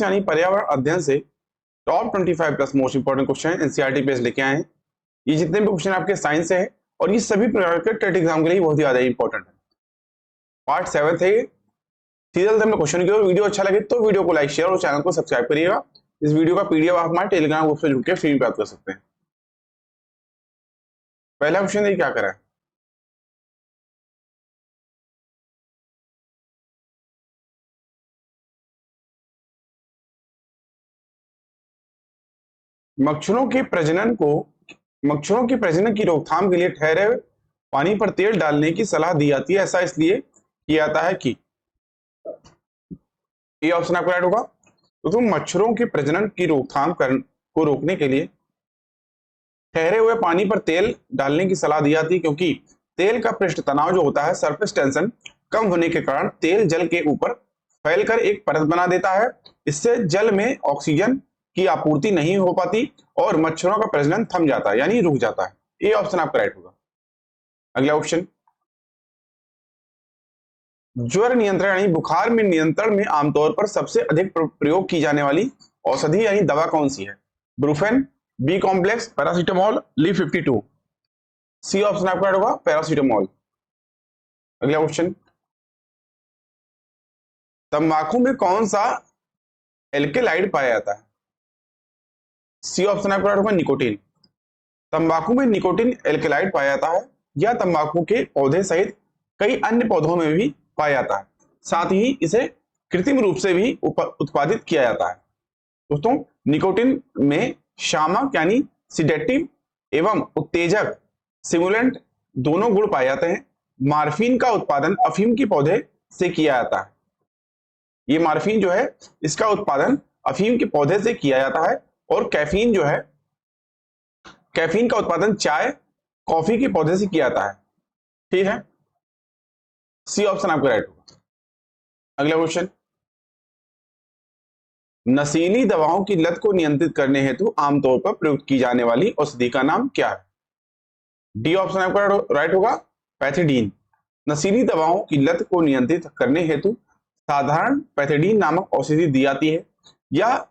यानी पर्यावरण अध्ययन से top 25 plus most important question NCERT page लेके आए हैं। ये जितने भी क्वेश्चन आपके साइंस से है और ये सभी प्रकार के टेट एग्जाम के लिए बहुत ही ज्यादा इंपॉर्टेंट है। पार्ट 7 है। सीरियल में क्वेश्चन की। वीडियो अच्छा लगे तो वीडियो को लाइक शेयर और चैनल को सब्सक्राइब करिएगा। इस वीडियो का पीडीएफ आप हमारे टेलीग्राम ग्रुप से जुड़ के फ्री में प्राप्त कर सकते हैं। पहला क्वेश्चन देखिए क्या करा है। मच्छरों के प्रजनन की रोकथाम के लिए ठहरे हुए पानी पर तेल डालने की सलाह दी जाती है। ऐसा इसलिए किया जाता है कि ये ऑप्शन आपका राइट होगा। तो मच्छरों के प्रजनन की रोकथाम को रोकने के लिए ठहरे हुए पानी पर तेल डालने की सलाह दी जाती है, क्योंकि तेल का पृष्ठ तनाव जो होता है, सरफेस टेंशन कम होने के कारण तेल जल के ऊपर फैलकर एक परत बना देता है। इससे जल में ऑक्सीजन की आपूर्ति नहीं हो पाती और मच्छरों का प्रजनन थम जाता है, यानी रुक जाता है। ये ऑप्शन आपका राइट होगा। अगला ऑप्शन, ज्वर नियंत्रण यानी बुखार में नियंत्रण में आमतौर पर सबसे अधिक प्रयोग की जाने वाली औषधि यानी दवा कौन सी है? ब्रूफेन, बी कॉम्प्लेक्स, पैरासीटामोल, ली-52। सी ऑप्शन आपका राइट होगा, पैरासीटामोल। अगला क्वेश्चन, तंबाकू में कौन सा एल्केलाइड पाया जाता है? सी ऑप्शन आपका राइट होगा, निकोटीन। तंबाकू में निकोटीन एल्केलाइड पाया जाता है। यह तंबाकू के पौधे सहित कई अन्य पौधों में भी पाया जाता है। साथ ही इसे कृत्रिम रूप से भी उत्पादित किया जाता है। दोस्तों, निकोटीन में शामक यानी सिडेटिव एवं उत्तेजक सिमुलेंट दोनों गुण पाए जाते हैं। मार्फिन का उत्पादन अफीम के पौधे से किया जाता है। ये मार्फिन जो है, इसका उत्पादन अफीम के पौधे से किया जाता है। और कैफीन जो है, कैफीन का उत्पादन चाय, कॉफी के पौधे से किया जाता है। ठीक है, सी ऑप्शन आपका राइट होगा। अगला क्वेश्चन, नशीली दवाओं की लत को नियंत्रित करने हेतु आमतौर पर प्रयुक्त की जाने वाली औषधि का नाम क्या है? डी ऑप्शन आपका राइट होगा, पैथिडीन। नशीली दवाओं की लत को नियंत्रित करने हेतु साधारण पैथिडीन नामक औषधि दी जाती है। यह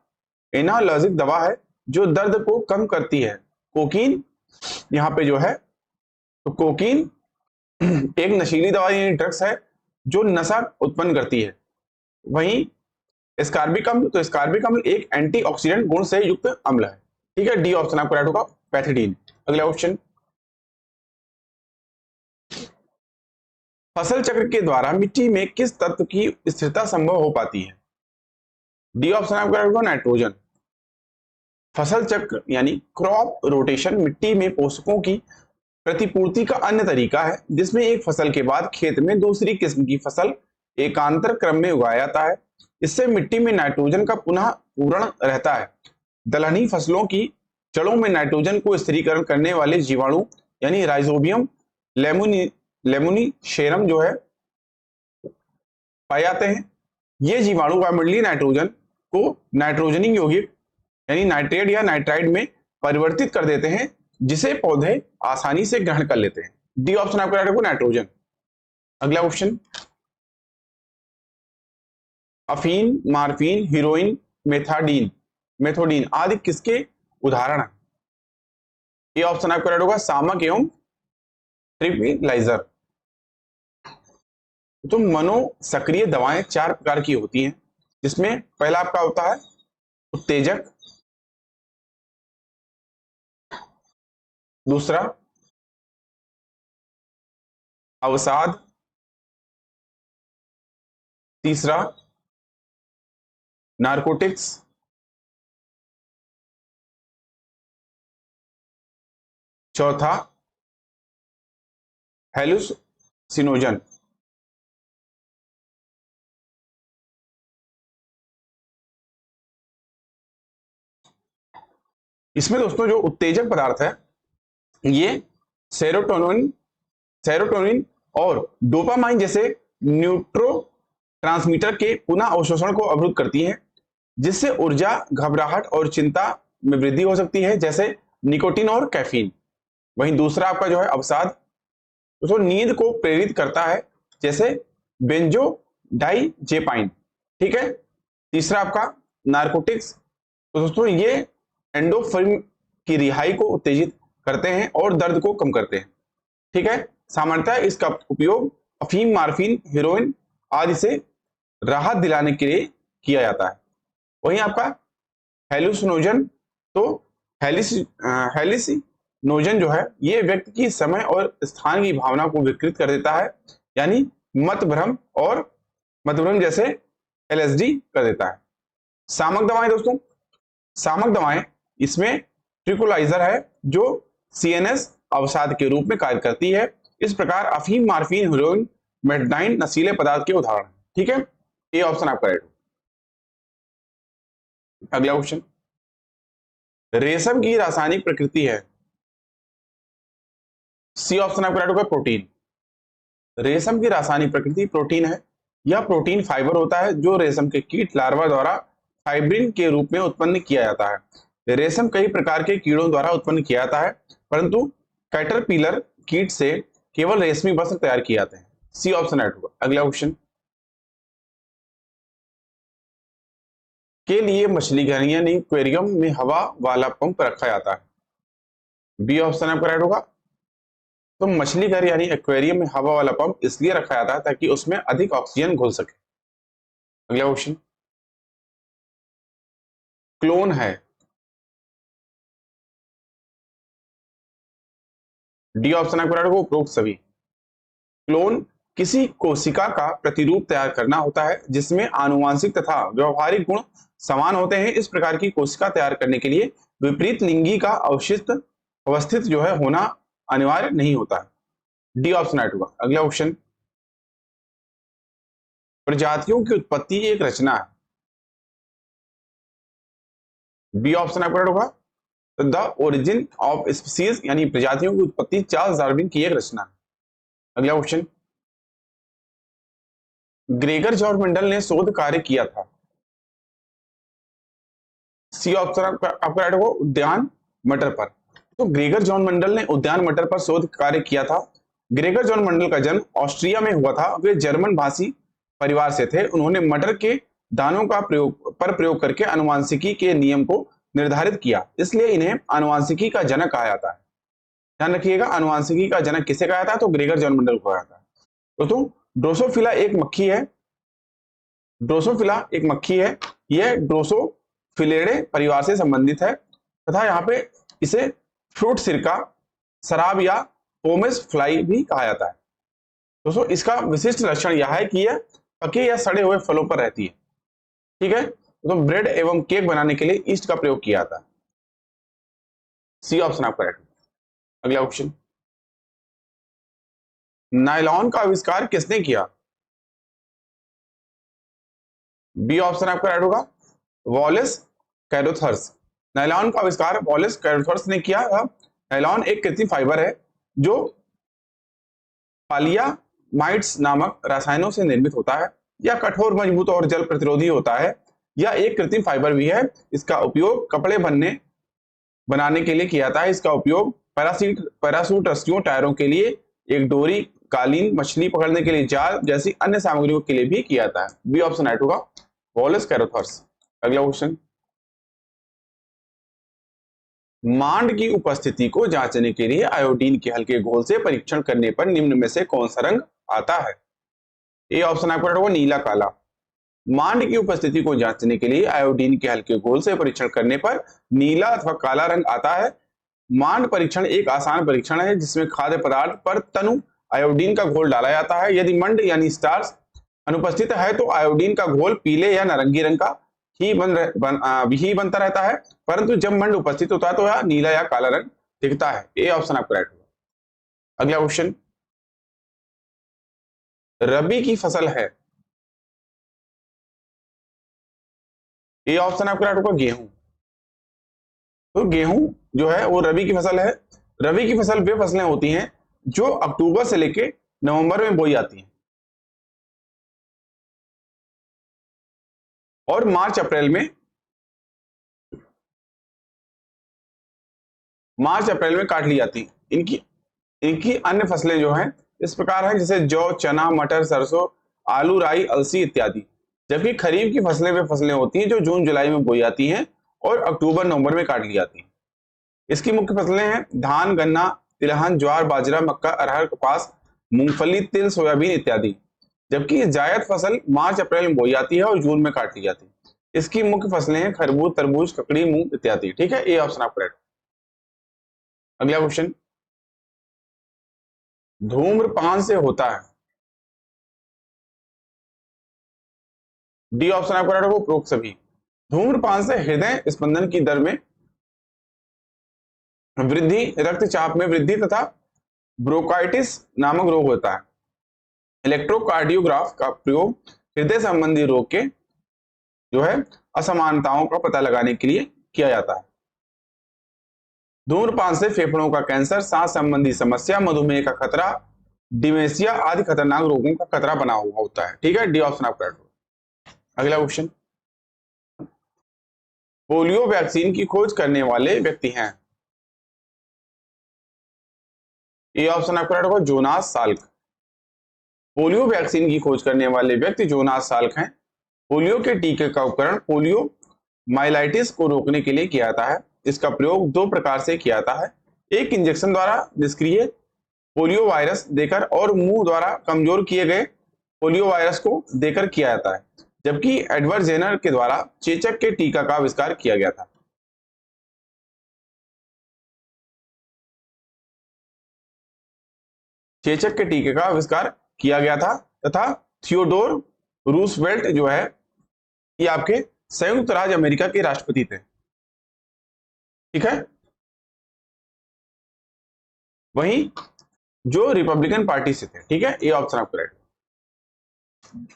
एनालॉजिक दवा है जो दर्द को कम करती है। कोकीन यहाँ पे जो है, तो कोकीन एक नशीली दवा यानी ड्रग्स है जो नशा उत्पन्न करती है। वहीं स्कारबिक अम्ल, तो स्कारबिक अम्ल एक एंटीऑक्सीडेंट गुण से युक्त अम्ल है। ठीक है, डी ऑप्शन आपको राइट होगा, पैथिडीन। अगला क्वेश्चन, फसल चक्र के द्वारा मिट्टी में किस तत्व की स्थिरता संभव हो पाती है? डी ऑप्शन आपका राइट होगा, नाइट्रोजन। फसल चक्र यानी क्रॉप रोटेशन मिट्टी में पोषकों की प्रतिपूर्ति का अन्य तरीका है, जिसमें एक फसल के बाद खेत में दूसरी किस्म की फसल एकांतर क्रम में उगाया जाता है। इससे मिट्टी में नाइट्रोजन का पुनः पूरण रहता है। दलहनी फसलों की जड़ों में नाइट्रोजन को स्थिरीकरण करने वाले जीवाणु यानी राइजोबियम लेमुनिशेरम जो है पाए जाते हैं। ये जीवाणु वायुमंडलीय नाइट्रोजन को नाइट्रोजनिक यौगिक यानी नाइट्रेट या नाइट्राइड में परिवर्तित कर देते हैं, जिसे पौधे आसानी से ग्रहण कर लेते हैं। डी ऑप्शन आपका राइट होगा, नाइट्रोजन। अगला क्वेश्चन, अफीन, मार्फिन, हीरोइन, मेथोडीन आदि किसके उदाहरण हैं? ये ऑप्शन आपका राइट होगा, सामक एवं ट्रिपिलाइजर। तो मनोसक्रिय दवाएं 4 प्रकार की होती हैं, जिसमें पहला आपका होता है उत्तेजक, दूसरा अवसाद, तीसरा नारकोटिक्स, चौथा हेलुसिनोजन। इसमें दोस्तों जो उत्तेजक पदार्थ है, ये सेरोटोनिन और डोपामाइन जैसे न्यूरोट्रांसमीटर के पुनः अवशोषण को अवरुद्ध करती हैं, जिससे ऊर्जा, घबराहट और चिंता में वृद्धि हो सकती है, जैसे निकोटीन और कैफीन। वहीं दूसरा आपका जो है अवसाद, तो नींद को प्रेरित करता है, जैसे बेंजोडाइजेपाइन। ठीक है, तीसरा आपका नारकोटिक्स, तो दोस्तों ये एंडोर्फिन की रिहाई को उत्तेजित करते हैं और दर्द को कम करते हैं। ठीक है, सामान्यतः इसका उपयोग अफीम, मार्फिन, हेरोइन आदि से राहत दिलाने के लिए किया जाता है। वहीं आपका हेलुसिनोजन, तो हेलिसिनोजन जो है ये व्यक्ति की समय और स्थान की भावना को विकृत कर देता है, यानी मतभ्रम जैसे एलएसडी कर देता है। सामक दवाएं दोस्तों, सामक दवाएं इसमें ट्रिकुलाइजर है जो सीएनएस अवसाद के रूप में कार्य करती है। इस प्रकार अफीम, मार्फिन, हेरोइन, मेथाडाइन नशीले पदार्थ के उदाहरण हैं। ठीक है, ये ऑप्शन आपका राइट। अगला क्वेश्चन, रेशम की रासायनिक प्रकृति है। सी ऑप्शन आपका राइट होगा प्रोटीन। रेशम की रासायनिक प्रकृति प्रोटीन है। यह प्रोटीन फाइबर होता है जो रेशम के कीट लार्वा द्वारा फाइब्रिन के रूप में उत्पन्न किया जाता है। रेशम कई प्रकार के कीड़ों द्वारा उत्पन्न किया जाता है, परंतु कैटरपिलर कीट से केवल रेशमी वस्त्र तैयार किए जाते हैं। सी ऑप्शन राइट होगा। अगला क्वेश्चन, के लिए मछली घर यानी एक्वेरियम में हवा वाला पंप रखा जाता है। बी ऑप्शन आपका राइट होगा। तो मछली घर यानी एक्वेरियम में हवा वाला पंप इसलिए रखा जाता है ताकि उसमें अधिक ऑक्सीजन घुल सके। अगला क्वेश्चन, क्लोन है। डी ऑप्शन आपका राइट होगा, उपरोक्त सभी। क्लोन किसी कोशिका का प्रतिरूप तैयार करना होता है जिसमें आनुवांशिक तथा व्यवहारिक गुण समान होते हैं। इस प्रकार की कोशिका तैयार करने के लिए विपरीत लिंगी का अवस्थित जो है होना अनिवार्य नहीं होता है। डी ऑप्शन राइट होगा। अगला क्वेश्चन, प्रजातियों की उत्पत्ति एक रचना है। बी ऑप्शन आपका राइट होगा। द ओरिजिन ऑफ स्पीसीज यानी प्रजातियों की उत्पत्ति चार्ल्स डार्विन की एक रचना है। अगला क्वेश्चन, ग्रेगर जॉर्ज मेंडल ने शोध कार्य किया था। सी ऑप्शन आपका राइट होगा, उद्यान मटर पर। तो ग्रेगर जॉन मेंडल ने उद्यान मटर पर शोध कार्य किया था। ग्रेगर जॉन मेंडल का जन्म ऑस्ट्रिया में हुआ था। वे जर्मन भाषी परिवार से थे। उन्होंने मटर के दानों का प्रयोग करके आनुवांशिकी के नियम को निर्धारित किया, इसलिए इन्हें आनुवांशिकी का जनक कहा जाता है। ध्यान रखिएगा, आनुवांशिकी का जनक किसे कहा जाता है? तो ग्रेगर जॉन मेंडल को कहा जाता है। तो ड्रोसोफिला एक मक्खी है। ड्रोसोफिला एक मक्खी है। यह ड्रोसोफिलेडे परिवार से संबंधित है तथा यहाँ पे इसे फ्रूट सिरका, शराब या पोमेस फ्लाई भी कहा जाता है। दोस्तों इसका विशिष्ट लक्षण यह है कि यह पके या सड़े हुए फलों पर रहती है। ठीक है, तो ब्रेड एवं केक बनाने के लिए ईस्ट का प्रयोग किया जाता है। सी ऑप्शन आपका राइट। अगला क्वेश्चन, नायलॉन का आविष्कार किसने किया? बी ऑप्शन आपका राइट होगा, वॉलेस कैरोथर्स। नायलॉन का आविष्कार वॉलेस कैरोथर्स ने किया था। नायलॉन एक कृत्रिम फाइबर है जो पॉलियामाइड्स नामक रसायनों से निर्मित होता है। यह कठोर, मजबूत और जल प्रतिरोधी होता है। यह एक कृत्रिम फाइबर भी है। इसका उपयोग कपड़े बनाने के लिए किया जाता है। इसका उपयोग पैराशूट, रस्सियों, टायरों के लिए एक डोरी, कालीन, मछली पकड़ने के लिए जाल जैसी अन्य सामग्रियों के लिए भी किया जाता है। बी ऑप्शन राइट होगा, वॉलेस कैरोथर्स। अगला क्वेश्चन, मांड की उपस्थिति को जांचने के लिए आयोडीन के हल्के घोल से परीक्षण करने पर निम्न में से कौन सा रंग आता है? ए ऑप्शन आपका होगा, नीला, काला। मांड की उपस्थिति को जांचने के लिए आयोडीन के हल्के घोल से परीक्षण करने पर नीला अथवा काला रंग आता है। मांड परीक्षण एक आसान परीक्षण है जिसमें खाद्य पदार्थ पर तनु आयोडीन का घोल डाला जाता है। यदि मंड यानी स्टार्च अनुपस्थित है तो आयोडीन का घोल पीले या नारंगी रंग का ही बनता रहता है, परंतु जब मंड उपस्थित होता है तो यह नीला या काला रंग दिखता है। ए ऑप्शन आपका राइट होगा। अगला क्वेश्चन, रबी की फसल है। ए ऑप्शन आपका राइट होगा, गेहूं। तो गेहूं जो है वो रबी की फसल है। रबी की फसल वे फसलें होती हैं जो अक्टूबर से लेके नवंबर में बोई जाती हैं और मार्च अप्रैल में काट ली जाती हैं। इनकी अन्य फसलें जो हैं इस प्रकार हैं, जैसे जौ, चना, मटर, सरसों, आलू, राई, अलसी इत्यादि। जबकि खरीफ की फसलें वे फसलें होती हैं जो जून जुलाई में बोई जाती हैं और अक्टूबर नवंबर में काट ली जाती हैं। इसकी मुख्य फसलें हैं धान, गन्ना, तिलहन, ज्वार, बाजरा, मक्का, अरहर, कपास, मूंगफली, तिल, सोयाबीन इत्यादि। जबकि जायद फसल मार्च अप्रैल में बोई जाती है और जून में काट ली जाती है। इसकी मुख्य फसलें हैं खरबूज, तरबूज, ककड़ी, मूंग इत्यादि। ठीक है, ए ऑप्शन आपका राइट। अगला क्वेश्चन, धूम्रपान से होता है। डी ऑप्शन आपका राइट होगा, उपरोक्त सभी। धूम्रपान से हृदय स्पंदन की दर में वृद्धि, रक्तचाप में वृद्धि तथा ब्रोंकाइटिस नामक रोग होता है। इलेक्ट्रोकार्डियोग्राफ का प्रयोग हृदय संबंधी रोग के जो है असमानताओं का पता लगाने के लिए किया जाता है। धूम्रपान से फेफड़ों का कैंसर, सांस संबंधी समस्या, मधुमेह का खतरा, डिमेंशिया आदि खतरनाक रोगों का खतरा बना हुआ होता है। ठीक है, डी ऑप्शन आपका राइट होगा। अगला क्वेश्चन, पोलियो वैक्सीन की खोज करने वाले व्यक्ति हैं। ए ऑप्शन आपका राइट होगा, जोनास साल्क। पोलियो वैक्सीन की खोज करने वाले व्यक्ति जोनास साल्क हैं। पोलियो के टीके का उपकरण पोलियो माइलाइटिस को रोकने के लिए किया जाता है। इसका प्रयोग दो प्रकार से किया जाता है, एक इंजेक्शन द्वारा निष्क्रिय पोलियो वायरस देकर और मुंह द्वारा कमजोर किए गए पोलियो वायरस को देकर किया जाता है, जबकि एडवर्ड जेनर के द्वारा चेचक के टीका का आविष्कार किया गया था। चेचक के टीके का आविष्कार किया गया था तथा थियोडोर रूसवेल्ट जो है ये आपके संयुक्त राज्य अमेरिका के राष्ट्रपति थे। ठीक है, वहीं जो रिपब्लिकन पार्टी से थे। ठीक है, ये ऑप्शन आपका राइट।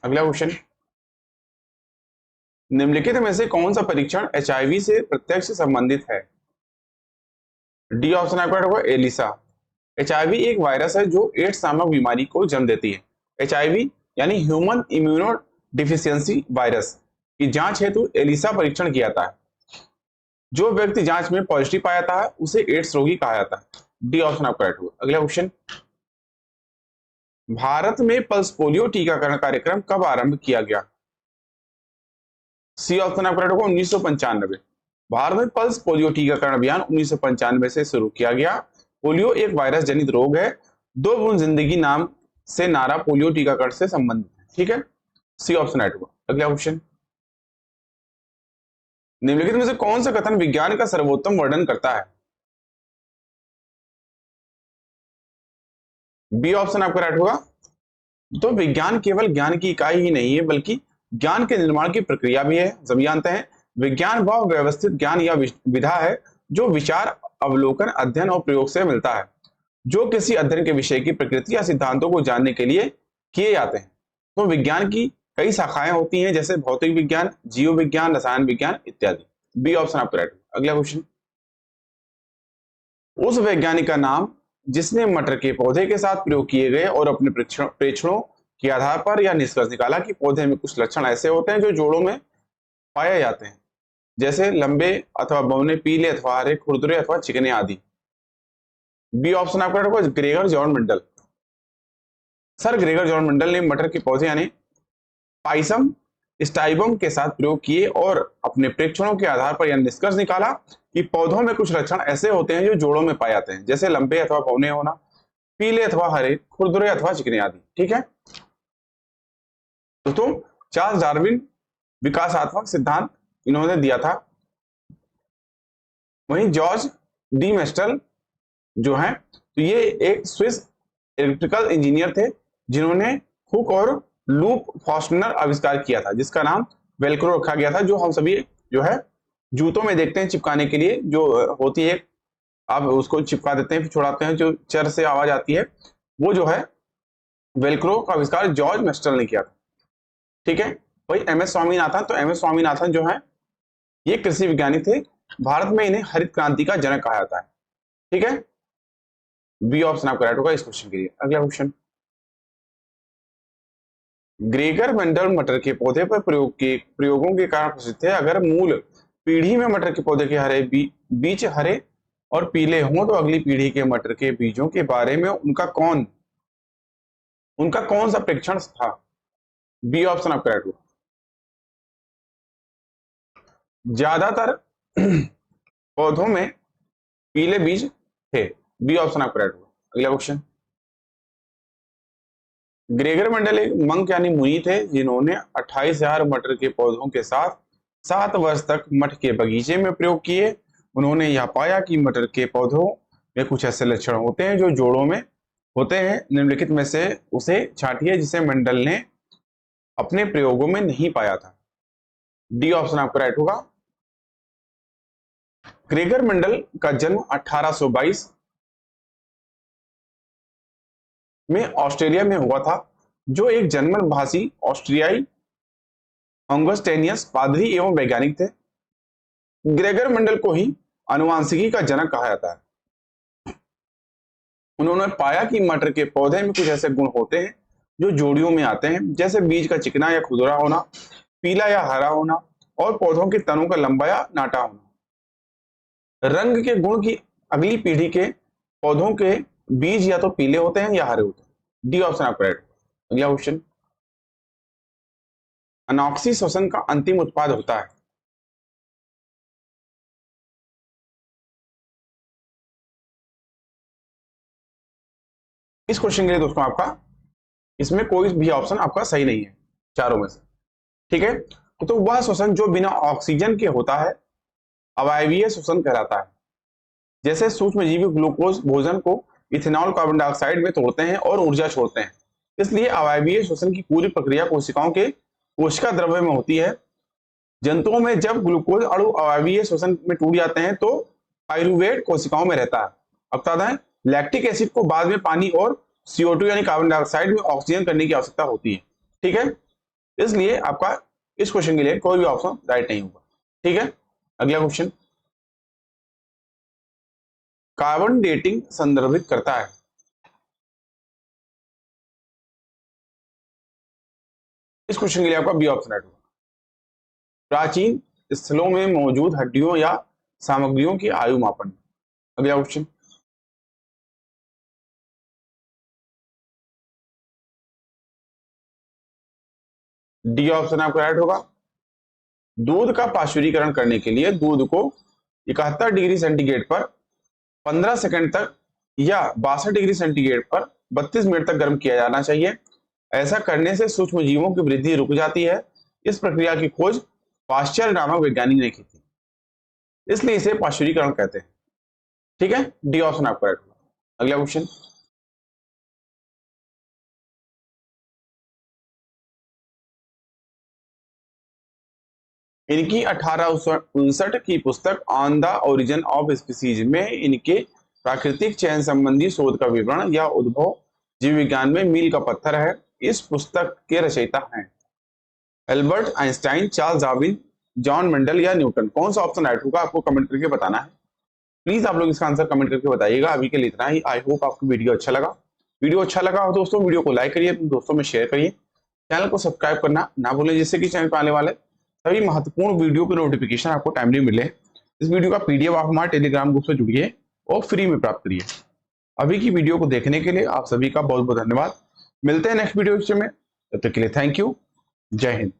अगला क्वेश्चन, निम्नलिखित में से कौन सा परीक्षण एचआईवी से प्रत्यक्ष संबंधित है। डी ऑप्शन आपका राइट होगा, एलिसा। एचआईवी एक वायरस है जो एड्स नामक बीमारी को जन्म देती है। एचआईवी यानी ह्यूमन इम्यूनो डिफिशियंसी वायरस की जांच हेतु एलिसा परीक्षण किया जाता है। जो व्यक्ति जांच में पॉजिटिव पाया जाता है उसे एड्स रोगी कहा जाता है। डी ऑप्शन आपका राइट होगा। अगला क्वेश्चन, भारत में पल्स पोलियो टीकाकरण कार्यक्रम कब आरंभ किया गया। सी ऑप्शन आपका राइट होगा, 1995। भारत में पल्स पोलियो टीकाकरण अभियान 1995 से शुरू किया गया। पोलियो एक वायरस जनित रोग है। दो बूंद जिंदगी नाम से नारा पोलियो टीकाकरण से संबंधित है। ठीक है, सी ऑप्शन राइट होगा। अगला क्वेश्चन, निम्नलिखित में से कौन सा कथन विज्ञान का सर्वोत्तम वर्णन करता है। बी ऑप्शन आपका राइट होगा। तो विज्ञान केवल ज्ञान की इकाई ही नहीं है बल्कि ज्ञान के निर्माण की प्रक्रिया भी है। सभी जानते हैं विज्ञान वह व्यवस्थित ज्ञान या विधा है जो विचार, अवलोकन, अध्ययन और प्रयोग से मिलता है, जो किसी अध्ययन के विषय की प्रकृति या सिद्धांतों को जानने के लिए किए जाते हैं। तो विज्ञान की कई शाखाएं होती हैं जैसे भौतिक विज्ञान, जीव विज्ञान, रसायन विज्ञान इत्यादि। बी ऑप्शन आपका राइट। अगला क्वेश्चन, उस वैज्ञानिक का नाम जिसने मटर के पौधे के साथ प्रयोग किए गए और अपने प्रेक्षणों के आधार पर यह निष्कर्ष निकाला कि पौधे में कुछ लक्षण ऐसे होते हैं जो जोड़ों में पाए जाते हैं, जैसे लंबे अथवा बौने, पीले अथवा हरे, खुरदुरे अथवा चिकने आदि। बी ऑप्शन आपका राइट होगा, Gregor John Mendel. Sir Gregor John Mendel ने मटर के पौधे यानी पाइसम स्टाइबम के साथ प्रयोग किए और अपने प्रेक्षणों के आधार पर यह निष्कर्ष निकाला कि पौधों में कुछ लक्षण ऐसे होते हैं जो जोड़ों में पाए जाते हैं, जैसे लंबे अथवा पौने होना, पीले अथवा हरे, खुरदुरे अथवा चिकने आदि। ठीक है दोस्तों, चार्ल्स डार्विन विकासात्मक सिद्धांत इन्होंने दिया था। वहीं जॉर्ज डी मेस्टल जो है तो ये एक स्विस इलेक्ट्रिकल इंजीनियर थे जिन्होंने हुक और लूप फास्टनर आविष्कार किया था, जिसका नाम वेलक्रो रखा गया था, जो हम सभी जो है जूतों में देखते हैं चिपकाने के लिए, जो होती है आप उसको चिपका देते हैं फिर छुड़ाते हैं, जो चर से आवाज आती है, वो जो है वेलक्रो का आविष्कार जॉर्ज मेस्टल ने किया था। ठीक है, वही एम एस स्वामीनाथन, तो एम एस स्वामीनाथन जो है ये कृषि विज्ञानी थे। भारत में इन्हें हरित क्रांति का जनक कहा जाता है। ठीक है, बी ऑप्शन आपका राइट होगा इस क्वेश्चन के लिए। अगला क्वेश्चन, ग्रेगर मेंडल मटर के पौधे पर प्रयोगों के कारण प्रसिद्ध है। अगर मूल पीढ़ी में मटर के पौधे के हरे बीज हरे और पीले हों तो अगली पीढ़ी के मटर के बीजों के बारे में उनका कौन सा प्रेक्षण था। बी ऑप्शन आपका राइट होगा। ज्यादातर पौधों में पीले बीज थे। बी ऑप्शन आपका राइट होगा। अगला क्वेश्चन, ग्रेगर मेंडल एक मंक यानी मुनि थे जिन्होंने 28,000 मटर के पौधों के साथ 7 वर्ष तक मठ के बगीचे में प्रयोग किए। उन्होंने यह पाया कि मटर के पौधों में कुछ ऐसे लक्षण होते हैं जो जोड़ों में होते हैं। निम्नलिखित में से उसे छांटिए जिसे मेंडल ने अपने प्रयोगों में नहीं पाया था। डी ऑप्शन आपका राइट होगा। ग्रेगर मेंडल का जन्म 1822 में ऑस्ट्रेलिया में हुआ था, जो एक जर्मन भाषी ऑस्ट्रियाई ऑगस्टेनियस पादरी एवं वैज्ञानिक थे। ग्रेगर मेंडल को ही आनुवांशिकी का जनक कहा जाता है। उन्होंने पाया कि मटर के पौधे में कुछ ऐसे गुण होते हैं जो जोड़ियों में आते हैं, जैसे बीज का चिकना या खुरदरा होना, पीला या हरा होना और पौधों के तनों का लंबा या नाटा होना। रंग के गुण की अगली पीढ़ी के पौधों के बीज या तो पीले होते हैं या हरे होते हैं। डी ऑप्शन आपका राइट। अगला क्वेश्चन, अनॉक्सी श्वसन का अंतिम उत्पाद होता है। इस क्वेश्चन के लिए दोस्तों आपका इसमें कोई भी ऑप्शन आपका सही नहीं है चारों में से, ठीक है। तो वह श्वसन जो बिना ऑक्सीजन के होता है अवायवीय श्वसन कहलाता है। जैसे सूक्ष्मजीवी ग्लूकोज भोजन को इथेनॉल कार्बन डाइऑक्साइड में तोड़ते हैं और ऊर्जा छोड़ते हैं, इसलिए अवायवीय श्वसन की पूरी प्रक्रिया कोशिकाओं के कोशिका द्रव्य में होती है। जंतुओं में जब ग्लूकोज अणु अवायवीय श्वसन में टूट जाते हैं तो पाइरूवेट कोशिकाओं में रहता है। अब बता दें, लैक्टिक एसिड को बाद में पानी और CO2 यानी कार्बन डाइऑक्साइड में ऑक्सीजन करने की आवश्यकता होती है, ठीक है। इसलिए आपका इस क्वेश्चन के लिए कोई भी ऑप्शन राइट नहीं होगा, ठीक है। अगला क्वेश्चन, कार्बन डेटिंग संदर्भित करता है। इस क्वेश्चन के लिए आपका बी ऑप्शन राइट होगा। प्राचीन स्थलों में मौजूद हड्डियों या सामग्रियों की आयु मापन। अगला क्वेश्चन, डी ऑप्शन आपका राइट होगा। दूध का पाश्चुरीकरण करने के लिए दूध को 71 डिग्री सेंटीग्रेड पर 15 सेकंड तक या 62 डिग्री सेंटीग्रेड पर 32 मिनट तक गर्म किया जाना चाहिए। ऐसा करने से सूक्ष्म जीवों की वृद्धि रुक जाती है। इस प्रक्रिया की खोज पाश्चर नामक वैज्ञानिक ने की थी, इसलिए इसे पाश्चुरीकरण कहते हैं, ठीक है। डी ऑप्शन आपका राइट होगा। अगला क्वेश्चन, इनकी 1859 की पुस्तक on the origin of species में इनके प्राकृतिक चयन संबंधी शोध का विवरण या उद्भव जीव विज्ञान में मील का पत्थर है। इस पुस्तक के रचयिता हैं Albert Einstein, Charles Darwin, John Mendel या न्यूटन। कौन सा ऑप्शन राइट होगा आपको कमेंट करके बताना है। प्लीज आप लोग इसका आंसर कमेंट करके बताइएगा। अभी के लिए इतना ही। आई होप आपको वीडियो अच्छा लगा। वीडियो अच्छा लगा हो दोस्तों वीडियो को लाइक करिए, दोस्तों में शेयर करिए, चैनल को सब्सक्राइब करना ना भूलें, जिससे कि चैनल पर आने वाले सभी महत्वपूर्ण वीडियो के नोटिफिकेशन आपको टाइमली मिले। इस वीडियो का PDF आप हमारे टेलीग्राम ग्रुप से जुड़िए और फ्री में प्राप्त करिए। अभी की वीडियो को देखने के लिए आप सभी का बहुत बहुत धन्यवाद। मिलते हैं नेक्स्ट वीडियो में, तब तक के लिए थैंक यू। जय हिंद।